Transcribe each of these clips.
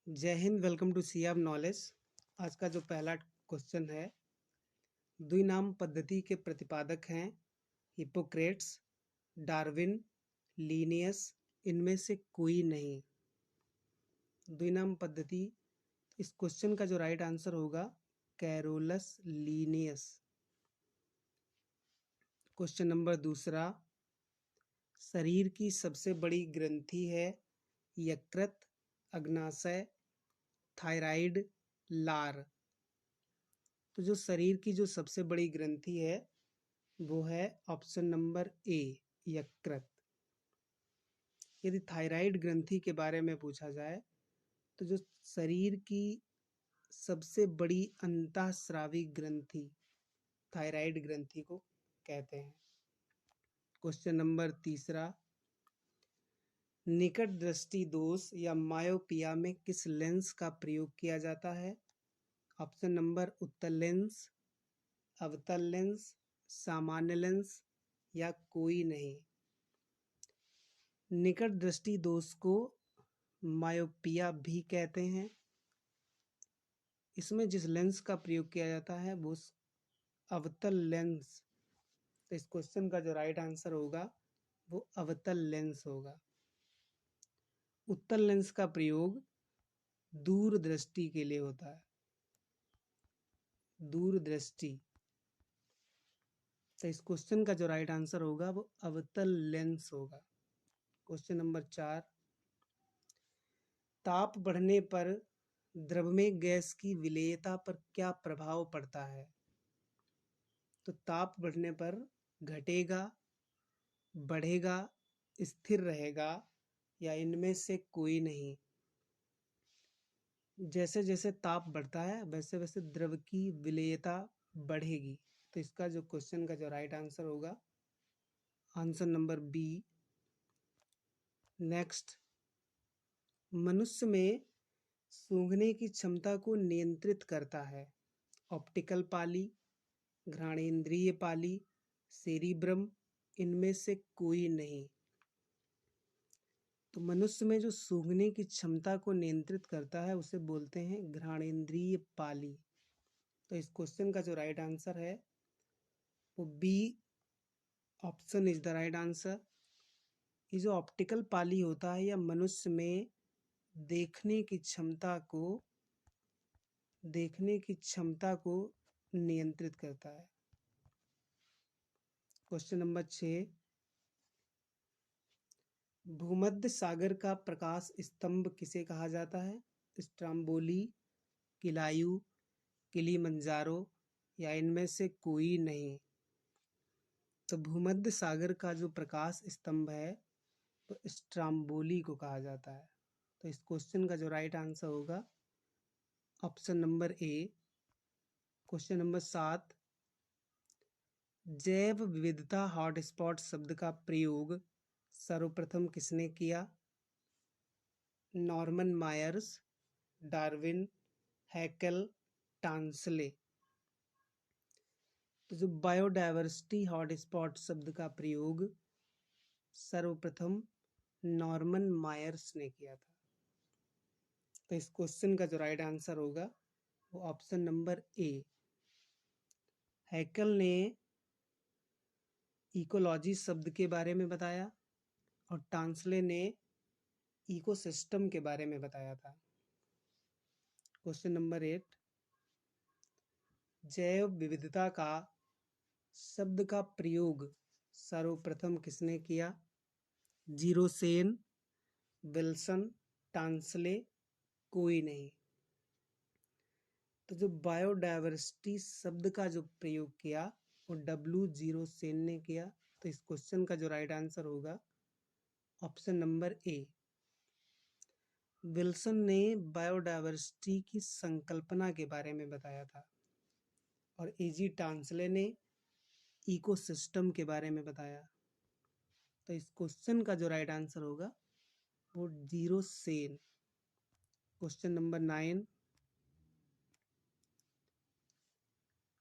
जय Hind. Welcome to sea of knowledge. आज का जो पहला क्वेश्चन है, द्विनाम पद्धति के प्रतिपादक हैं हिप्पोक्रेट्स, डार्विन, लीनियस, इनमें से कोई नहीं। द्विनाम पद्धति, इस क्वेश्चन का जो राइट आंसर होगा कैरोलस लीनियस। क्वेश्चन नंबर दूसरा, शरीर की सबसे बड़ी ग्रंथि है यकृत, अग्नाशय, थायराइड, लार। तो जो शरीर की जो सबसे बड़ी ग्रंथि है वो है ऑप्शन नंबर ए, यकृत। यदि थायराइड ग्रंथि के बारे में पूछा जाए तो जो शरीर की सबसे बड़ी अंतःस्रावी ग्रंथि थायराइड ग्रंथि को कहते हैं। क्वेश्चन नंबर तीसरा, निकट दृष्टि दोष या मायोपिया में किस लेंस का प्रयोग किया जाता है? ऑप्शन नंबर उत्तल लेंस, अवतल लेंस, सामान्य लेंस या कोई नहीं। निकट दृष्टि दोष को मायोपिया भी कहते हैं। इसमें जिस लेंस का प्रयोग किया जाता है वो अवतल लेंस। तो इस क्वेश्चन का जो राइट आंसर होगा वो अवतल लेंस होगा। उत्तल लेंस का प्रयोग दूर दृष्टि के लिए होता है, दूर दृष्टि। तो इस क्वेश्चन का जो राइट आंसर होगा वो अवतल लेंस होगा। क्वेश्चन नंबर 4, ताप बढ़ने पर द्रव्यमान गैस की विलेयता पर क्या प्रभाव पड़ता है? तो ताप बढ़ने पर घटेगा, बढ़ेगा, स्थिर रहेगा या इनमें से कोई नहीं। जैसे जैसे ताप बढ़ता है वैसे वैसे द्रव की विलेयता बढ़ेगी। तो इसका जो क्वेश्चन का जो राइट आंसर होगा आंसर नंबर बी। नेक्स्ट, मनुष्य में सूंघने की क्षमता को नियंत्रित करता है ऑप्टिकल पाली, घ्राणेंद्रिय पाली, सेरिब्रम, इनमें से कोई नहीं। तो मनुष्य में जो सूंघने की क्षमता को नियंत्रित करता है उसे बोलते हैं घ्राणेंद्रिय पाली। तो इस क्वेश्चन का जो राइट आंसर है वो B option is the right answer. ये जो ऑप्टिकल पाली होता है यह मनुष्य में देखने की क्षमता को नियंत्रित करता है। क्वेश्चन नंबर 6, भूमध्य सागर का प्रकाश स्तंभ किसे कहा जाता है? स्ट्राम्बोली, किलायू, किलीमंजारो या इनमें से कोई नहीं। तो भूमध्य सागर का जो प्रकाश स्तंभ है तो स्ट्राम्बोली को कहा जाता है। तो इस क्वेश्चन का जो राइट आंसर होगा option number A. Question number 7, जैव विविधता हॉटस्पॉट शब्द का प्रयोग सर्वप्रथम किसने किया? Norman Myers, Darwin, Haeckel, Tansley. तो जो बायोडायवर्सिटी हॉटस्पॉट शब्द का प्रयोग सर्वप्रथम नॉर्मन मायर्स ने किया था। तो इस क्वेश्चन का जो राइट आंसर होगा वो ऑप्शन नंबर ए। हैकेल ने इकोलॉजी शब्द के बारे में बताया और टांसले ने इकोसिस्टम के बारे में बताया था। क्वेश्चन नंबर 8, जैव विविधता का शब्द का प्रयोग सर्वप्रथम किसने किया? जीरोसेन, विल्सन, टांसले, कोई नहीं। तो जो बायोडायवर्सिटी शब्द का जो प्रयोग किया वो जीरोसेन ने किया। तो इस क्वेश्चन का जो राइट आंसर होगा ऑप्शन नंबर ए। विल्सन ने बायोडायवर्सिटी की संकल्पना के बारे में बताया था और एजी टांसले ने इकोसिस्टम के बारे में बताया। तो इस क्वेश्चन का जो राइट आंसर होगा वो जीरोसेन। क्वेश्चन नंबर 9,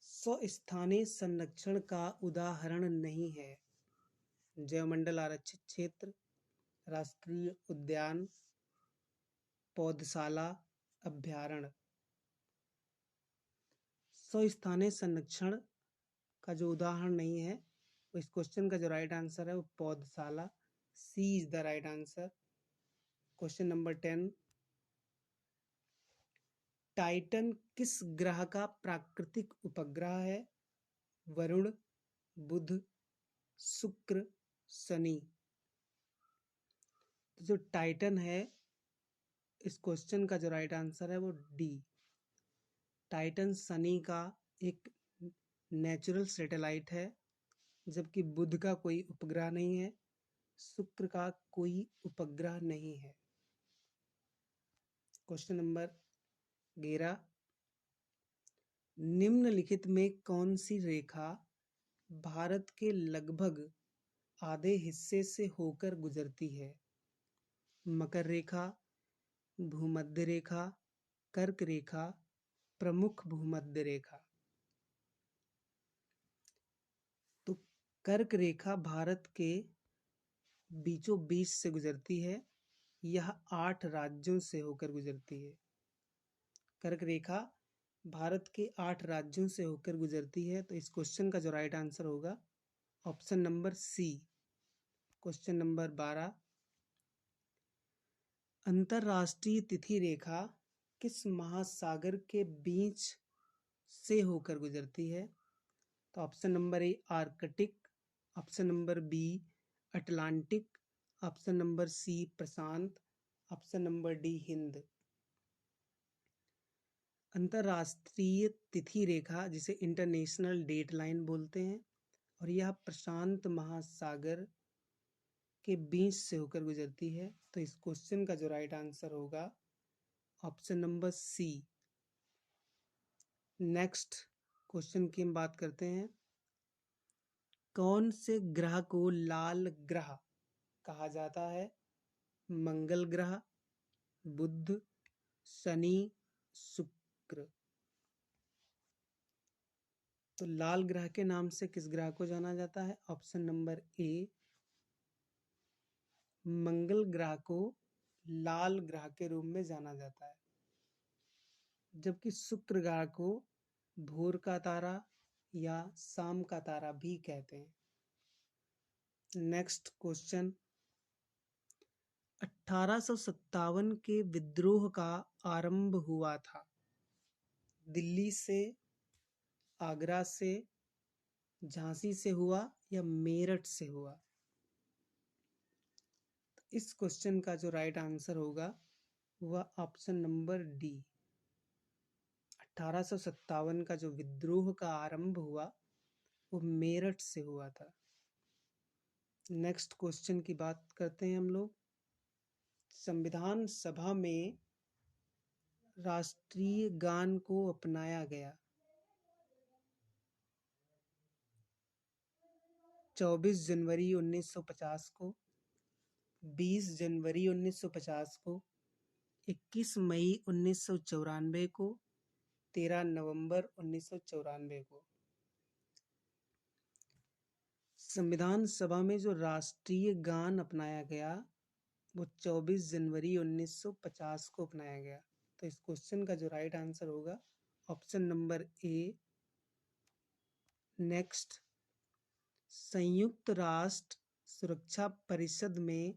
स्वस्थानीय संरक्षण का उदाहरण नहीं है? जैवमंडल आरक्षित क्षेत्र, राष्ट्रीय उद्यान, पौधशाला अभ्यारण्य। स्वस्थानीय संरक्षण का जो उदाहरण नहीं है, तो इस क्वेश्चन का जो राइट आंसर है वो पौधशाला, C is the right answer. Question number 10, Titan किस ग्रह का प्राकृतिक उपग्रह है? वरुण, बुध, शुक्र, शनि। तो जो टाइटन है, इस क्वेश्चन का जो राइट आंसर है वो डी। टाइटन शनि का एक नेचुरल सैटेलाइट है, जबकि बुध का कोई उपग्रह नहीं है, शुक्र का कोई उपग्रह नहीं है। क्वेश्चन नंबर 11, निम्नलिखित में कौन सी रेखा भारत के लगभग आधे हिस्से से होकर गुजरती है? मकर रेखा, भूमध्य रेखा, कर्क रेखा, प्रमुख भूमध्य रेखा। तो कर्क रेखा भारत के बीचों बीच से गुजरती है। यह 8 राज्यों से होकर गुजरती है। कर्क रेखा भारत के 8 राज्यों से होकर गुजरती है। तो इस क्वेश्चन का जो राइट आंसर होगा option number C. Question number 12, अंतरराष्ट्रीय तिथि रेखा किस महासागर के बीच से होकर गुजरती है? तो option number A Arctic, option number B Atlantic, option number C प्रशांत, ऑप्शन नंबर डी हिंद। अंतरराष्ट्रीय तिथि रेखा जिसे इंटरनेशनल डेट लाइन बोलते हैं, और यह प्रशांत महासागर के बीच से होकर गुजरती है। तो इस क्वेश्चन का जो राइट आंसर होगा option number C. Next question की हम बात करते हैं, कौन से ग्रह को लाल ग्रह कहा जाता है? मंगल ग्रह, बुध, शनि, शुक्र। तो लाल ग्रह के नाम से किस ग्रह को जाना जाता है? ऑप्शन नंबर ए मंगल ग्रह को लाल ग्रह के रूप में जाना जाता है, जबकि शुक्र ग्रह को भोर का तारा या शाम का तारा भी कहते हैं। नेक्स्ट क्वेश्चन, 1857 के विद्रोह का आरंभ हुआ था दिल्ली से, आगरा से, झांसी से हुआ या मेरठ से हुआ? इस क्वेश्चन का जो राइट आंसर होगा वह ऑप्शन नंबर डी। 1857 का जो विद्रोह का आरंभ हुआ वो मेरठ से हुआ था। नेक्स्ट क्वेश्चन की बात करते हैं हम लोग, संविधान सभा में राष्ट्रीय गान को अपनाया गया 24 जनवरी 1950 को, 20 जनवरी 1950 को, 21 मई 1994 को, 13 नवंबर 1994 को। संविधान सभा में जो राष्ट्रीय गान अपनाया गया वो 24 जनवरी 1950 को अपनाया गया। तो इस क्वेश्चन का जो राइट आंसर होगा ऑप्शन नंबर ए। नेक्स्ट, संयुक्त राष्ट्र सुरक्षा परिषद में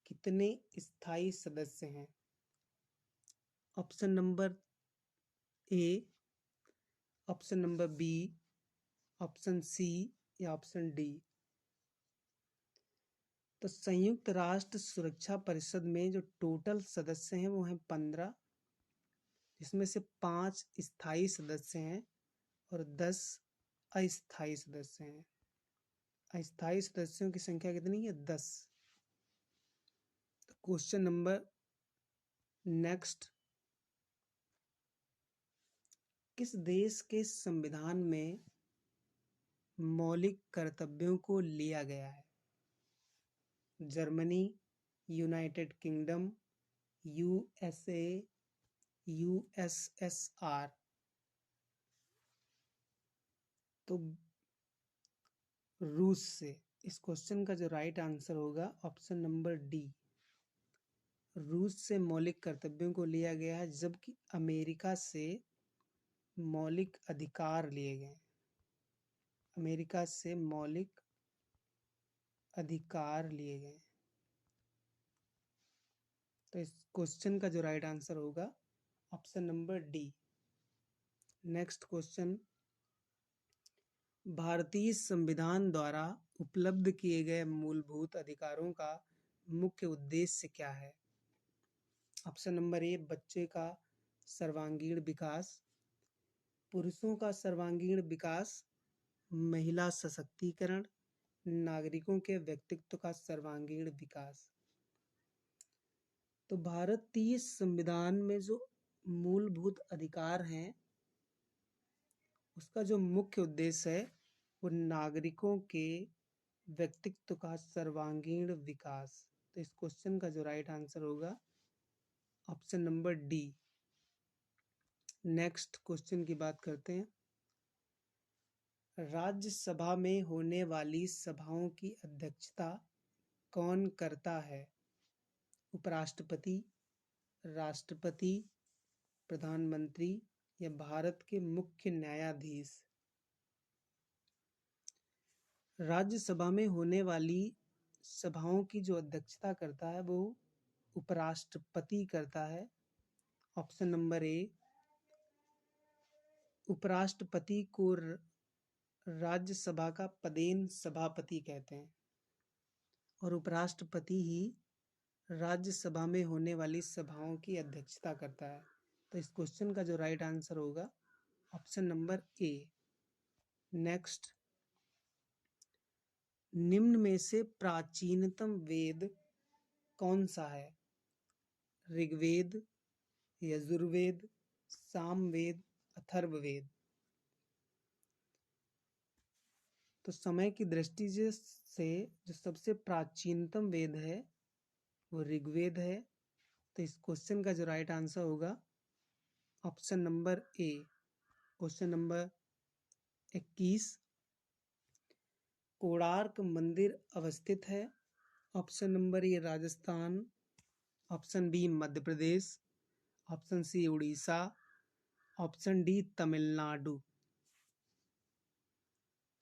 कितने स्थायी सदस्य हैं? Option number A, option number B, option C या ऑप्शन डी। तो संयुक्त राष्ट्र सुरक्षा परिषद में जो टोटल सदस्य हैं वो हैं 15, जिसमें से 5 स्थायी सदस्य हैं और 10 अस्थायी सदस्य हैं। अस्थायी सदस्यों की संख्या कितनी है? 10। तो क्वेश्चन नंबर नेक्स्ट, किस देश के संविधान में मौलिक कर्तव्यों को लिया गया है? Germany, United kingdom, USA, USSR. तो रूस से। इस क्वेश्चन का जो राइट आंसर होगा ऑप्शन नंबर डी। रूस से मौलिक कर्तव्यों को लिया गया है, जबकि अमेरिका से मौलिक अधिकार लिए गए। अमेरिका से मौलिक अधिकार लिए गए। तो इस क्वेश्चन का जो राइट आंसर होगा option number D. Next question, भारतीय संविधान द्वारा उपलब्ध किए गए मूलभूत अधिकारों का मुख्य उद्देश्य क्या है? ऑप्शन नंबर ए, बच्चे का सर्वांगीण विकास, पुरुषों का सर्वांगीण विकास, महिला सशक्तिकरण, नागरिकों के व्यक्तित्व का सर्वांगीण विकास। तो भारतीय संविधान में जो मूलभूत अधिकार हैं उसका जो मुख्य उद्देश्य है वो नागरिकों के व्यक्तित्व का सर्वांगीण विकास। तो इस क्वेश्चन का जो राइट आंसर होगा option number D. Next question की बात करते हैं, राज्यसभा में होने वाली सभाओं की अध्यक्षता कौन करता है? उपराष्ट्रपति, राष्ट्रपति, प्रधानमंत्री या भारत के मुख्य न्यायाधीश? राज्यसभा में होने वाली सभाओं की जो अध्यक्षता करता है वो उपराष्ट्रपति करता है। ऑप्शन नंबर ए, उपराष्ट्रपति को राज्यसभा का पदेन सभापति कहते हैं और उपराष्ट्रपति ही राज्यसभा में होने वाली सभाओं की अध्यक्षता करता है। तो इस क्वेश्चन का जो राइट आंसर होगा ऑप्शन नंबर ए। नेक्स्ट, निम्न में से प्राचीनतम वेद कौन सा है? ऋग्वेद, यजुर्वेद, सामवेद, अथर्ववेद? तो समय की दृष्टि से जो सबसे प्राचीनतम वेद है वो ऋग्वेद है। तो इस क्वेश्चन का जो राइट आंसर होगा option number A. Question number 21, Konark मंदिर अवस्थित है? Option number A Rajasthan, option B Madhya Pradesh, option C Orissa, option D Tamil Nadu?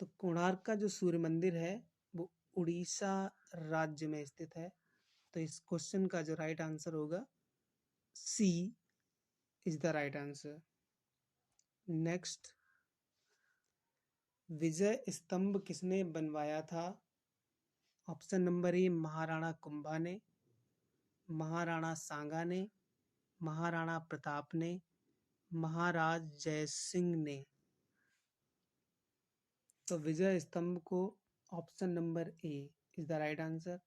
तो कोणार्क का जो सूर्य मंदिर है वो उड़ीसा राज्य में स्थित है। तो इस क्वेश्चन का जो राइट आंसर होगा C is the right answer. Next, Vijay Stambh किसने बनवाया था? Option number A Maharana Kumbha ने, महाराणा सांगा ने, महाराणा प्रताप ने, महाराज जयसिंह ने? तो विजय स्तंभ को option number A is the right answer.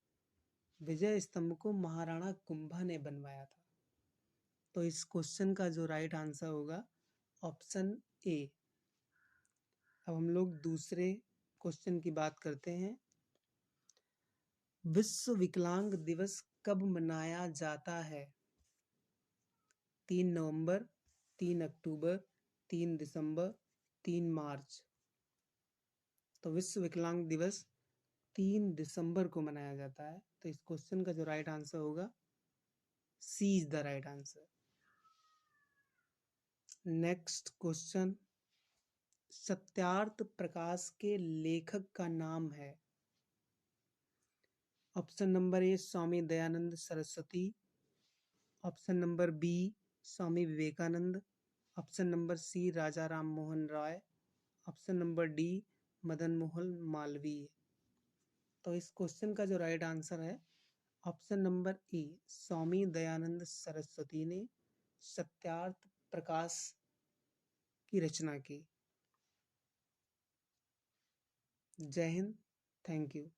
Vijay Stambh को महाराणा कुंभा ने बनवाया था। तो इस क्वेश्चन का जो राइट आंसर होगा ऑप्शन ए। अब हम लोग दूसरे क्वेश्चन की बात करते हैं, विश्व विकलांग दिवस कब मनाया जाता है? 3 नवंबर, 3 अक्टूबर, 3 दिसंबर, 3 मार्च? तो विश्व विकलांग दिवस 3 दिसंबर को मनाया जाता है। तो इस क्वेश्चन का जो राइट आंसर होगा C is the right answer. Next question, Satyarth Prakash के लेखक का नाम है? Option number A Swami Dayanand Saraswati, option number B Swami Vivekanand, option number C Raja Ram Mohan Roy, option number D Madan Mohan Malviya? तो इस क्वेश्चन का जो राइट आंसर है option number A Swami Dayanand Saraswati ने सत्यार्थ प्रकाश की रचना की। जय हिंद, थैंक यू।